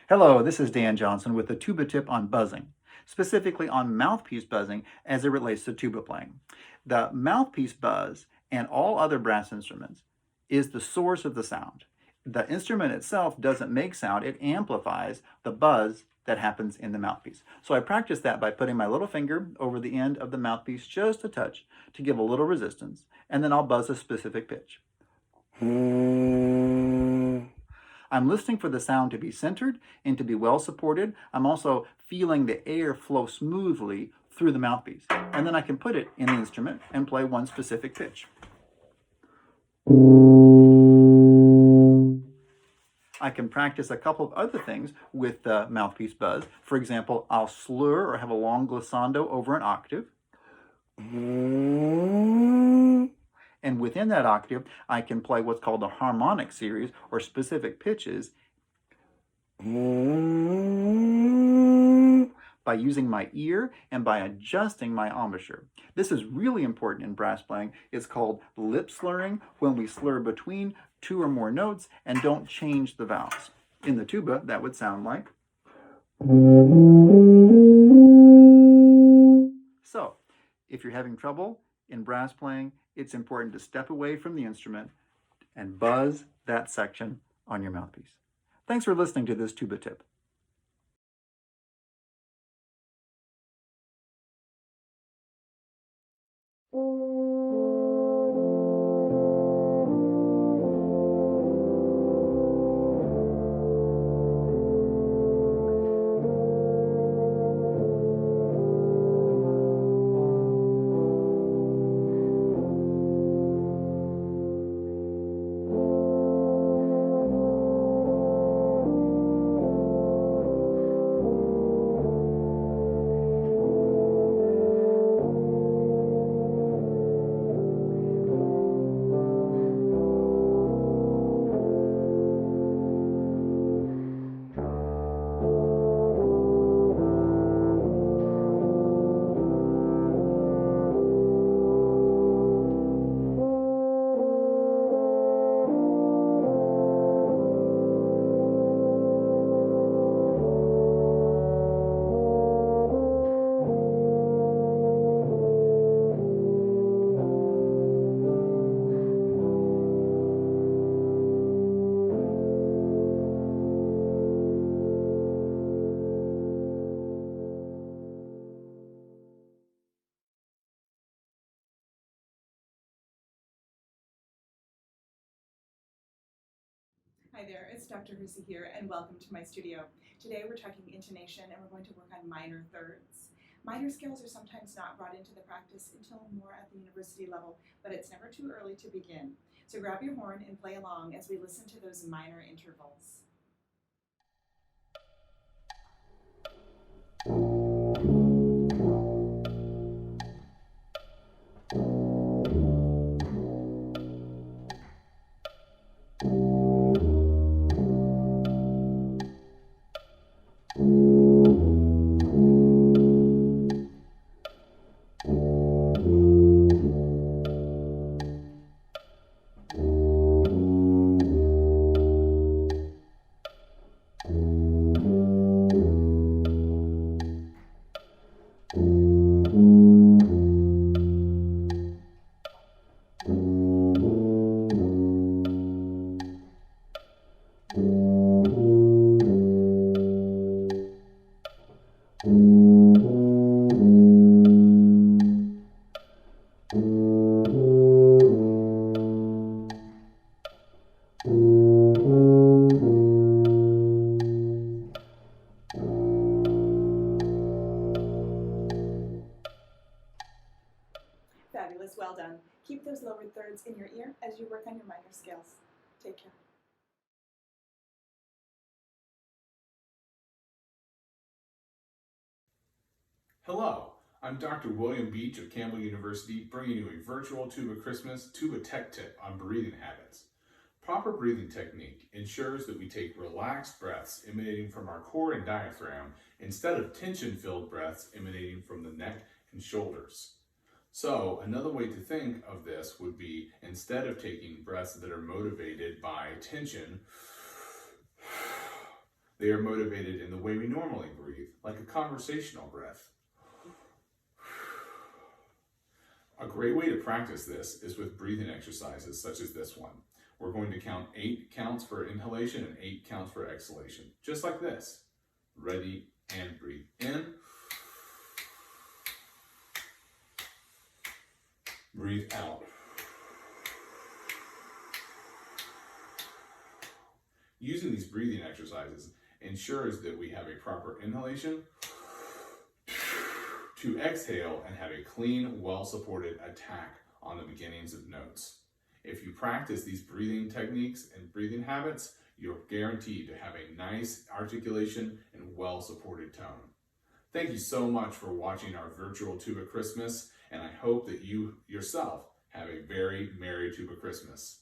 Hello, this is Dan Johnson with a tuba tip on buzzing, specifically on mouthpiece buzzing as it relates to tuba playing. The mouthpiece buzz and all other brass instruments is the source of the sound. The instrument itself doesn't make sound, it amplifies the buzz that happens in the mouthpiece. So I practice that by putting my little finger over the end of the mouthpiece just a touch to give a little resistance, and then I'll buzz a specific pitch. I'm listening for the sound to be centered and to be well supported. I'm also feeling the air flow smoothly through the mouthpiece. And then I can put it in the instrument and play one specific pitch. I can practice a couple of other things with the mouthpiece buzz. For example, I'll slur or have a long glissando over an octave. And within that octave, I can play what's called a harmonic series or specific pitches by using my ear and by adjusting my embouchure. This is really important in brass playing. It's called lip slurring, when we slur between two or more notes and don't change the vowels. In the tuba, that would sound like. So, if you're having trouble in brass playing, it's important to step away from the instrument and buzz that section on your mouthpiece. Thanks for listening to this tuba tip. Hi there, it's Dr. Hersey here, and welcome to my studio. Today we're talking intonation, and we're going to work on minor thirds. Minor scales are sometimes not brought into the practice until more at the university level, but it's never too early to begin. So grab your horn and play along as we listen to those minor intervals. Fabulous, well done. Keep those lowered thirds in your ear as you work on your minor scales. Take care. Hello, I'm Dr. William Beach of Campbell University, bringing you a virtual Tuba Christmas Tuba Tech Tip on breathing habits. Proper breathing technique ensures that we take relaxed breaths emanating from our core and diaphragm instead of tension-filled breaths emanating from the neck and shoulders. So another way to think of this would be, instead of taking breaths that are motivated by tension, they are motivated in the way we normally breathe, like a conversational breath. A great way to practice this is with breathing exercises such as this one. We're going to count 8 counts for inhalation and 8 counts for exhalation, just like this. Ready, and breathe in. Breathe out. Using these breathing exercises ensures that we have a proper inhalation to exhale and have a clean, well-supported attack on the beginnings of notes. If you practice these breathing techniques and breathing habits, you're guaranteed to have a nice articulation and well-supported tone. Thank you so much for watching our virtual Tuba Christmas, and I hope that you yourself have a very Merry Tuba Christmas.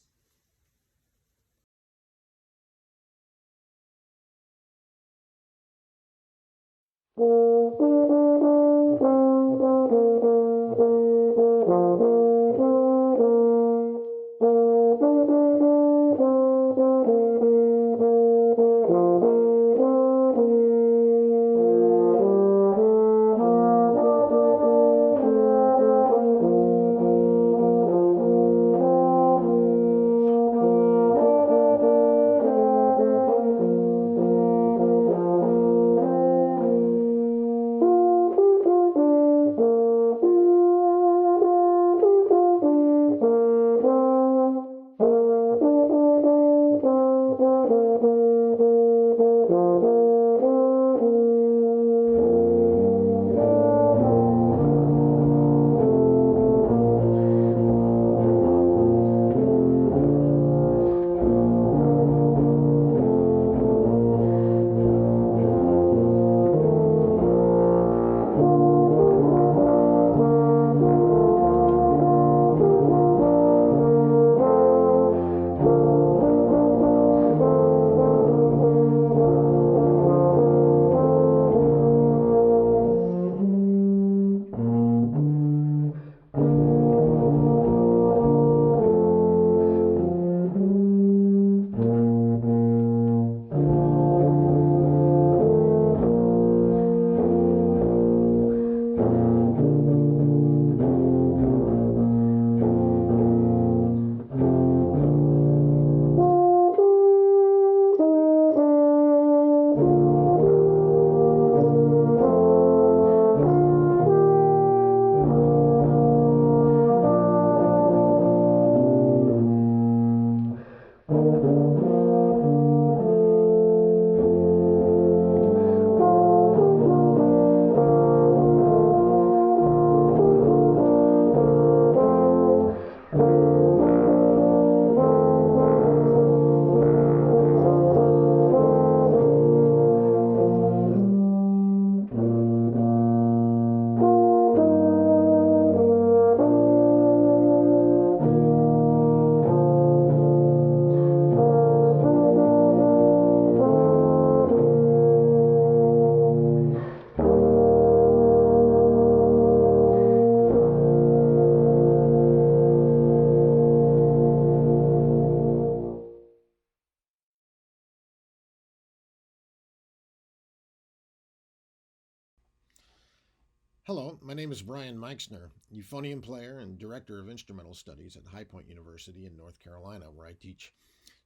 Hello, my name is Brian Meixner, Euphonium player and Director of Instrumental Studies at High Point University in North Carolina, where I teach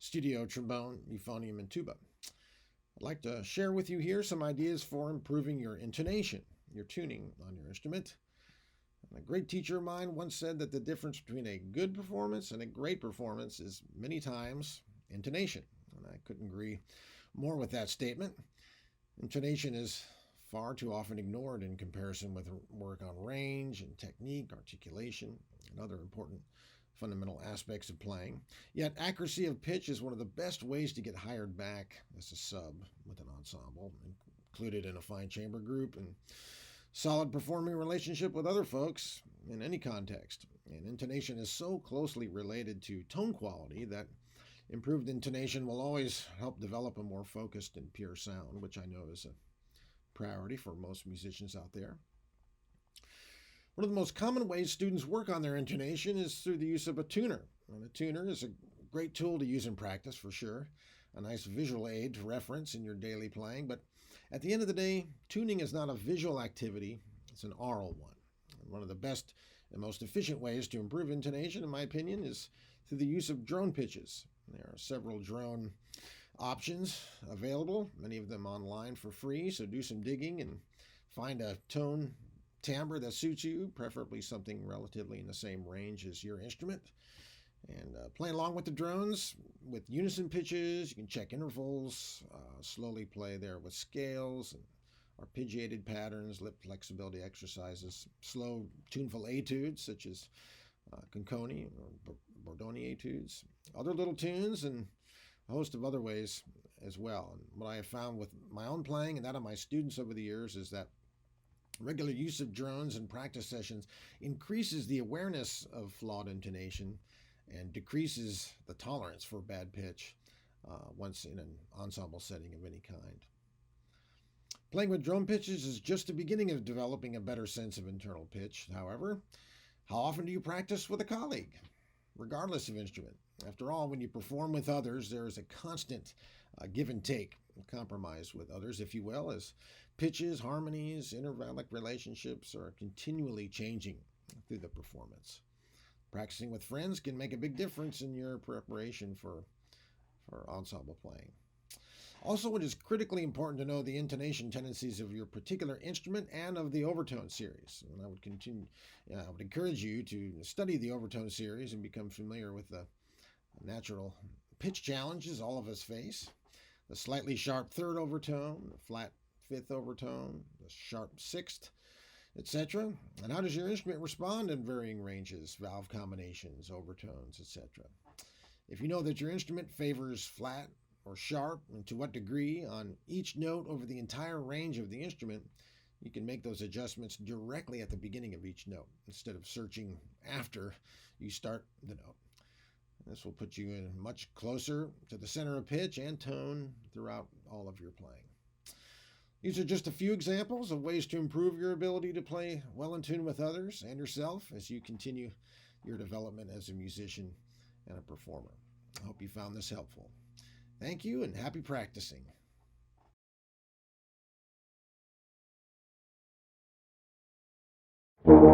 studio, trombone, euphonium, and tuba. I'd like to share with you here some ideas for improving your intonation, your tuning on your instrument. A great teacher of mine once said that the difference between a good performance and a great performance is many times intonation, and I couldn't agree more with that statement. Intonation is far too often ignored in comparison with work on range and technique, articulation, and other important fundamental aspects of playing. Yet accuracy of pitch is one of the best ways to get hired back as a sub with an ensemble, included in a fine chamber group, and solid performing relationship with other folks in any context. And intonation is so closely related to tone quality that improved intonation will always help develop a more focused and pure sound, which I know is a priority for most musicians out there. One of the most common ways students work on their intonation is through the use of a tuner. And a tuner is a great tool to use in practice for sure, a nice visual aid to reference in your daily playing, but at the end of the day, tuning is not a visual activity, it's an aural one. And one of the best and most efficient ways to improve intonation, in my opinion, is through the use of drone pitches. There are several drone options available, many of them online for free, so do some digging and find a tone timbre that suits you, preferably something relatively in the same range as your instrument. And play along with the drones with unison pitches. You can check intervals, slowly play there with scales and arpeggiated patterns, lip flexibility exercises, slow tuneful etudes such as Conconi or Bordoni etudes, other little tunes, and a host of other ways as well. And what I have found with my own playing and that of my students over the years is that regular use of drones in practice sessions increases the awareness of flawed intonation and decreases the tolerance for bad pitch once in an ensemble setting of any kind. Playing with drone pitches is just the beginning of developing a better sense of internal pitch. However, how often do you practice with a colleague, regardless of instrument? After all, when you perform with others, there is a constant give and take, compromise with others, if you will, as pitches, harmonies, intervallic relationships are continually changing through the performance. Practicing with friends can make a big difference in your preparation for ensemble playing. Also, it is critically important to know the intonation tendencies of your particular instrument and of the overtone series. And I would encourage you to study the overtone series and become familiar with the natural pitch challenges all of us face. The slightly sharp third overtone, the flat fifth overtone, the sharp sixth, etc. And how does your instrument respond in varying ranges, valve combinations, overtones, etc. If you know that your instrument favors flat or sharp, and to what degree on each note over the entire range of the instrument, you can make those adjustments directly at the beginning of each note instead of searching after you start the note. This will put you in much closer to the center of pitch and tone throughout all of your playing. These are just a few examples of ways to improve your ability to play well in tune with others and yourself as you continue your development as a musician and a performer. I hope you found this helpful. Thank you and happy practicing. Thank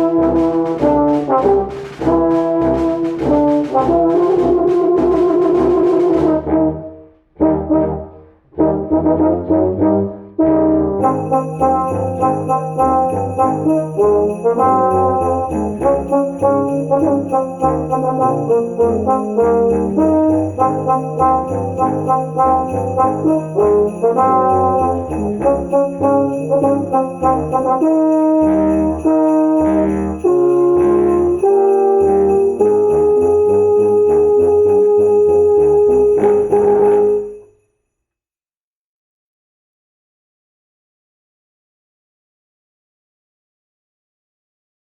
you. Thank you.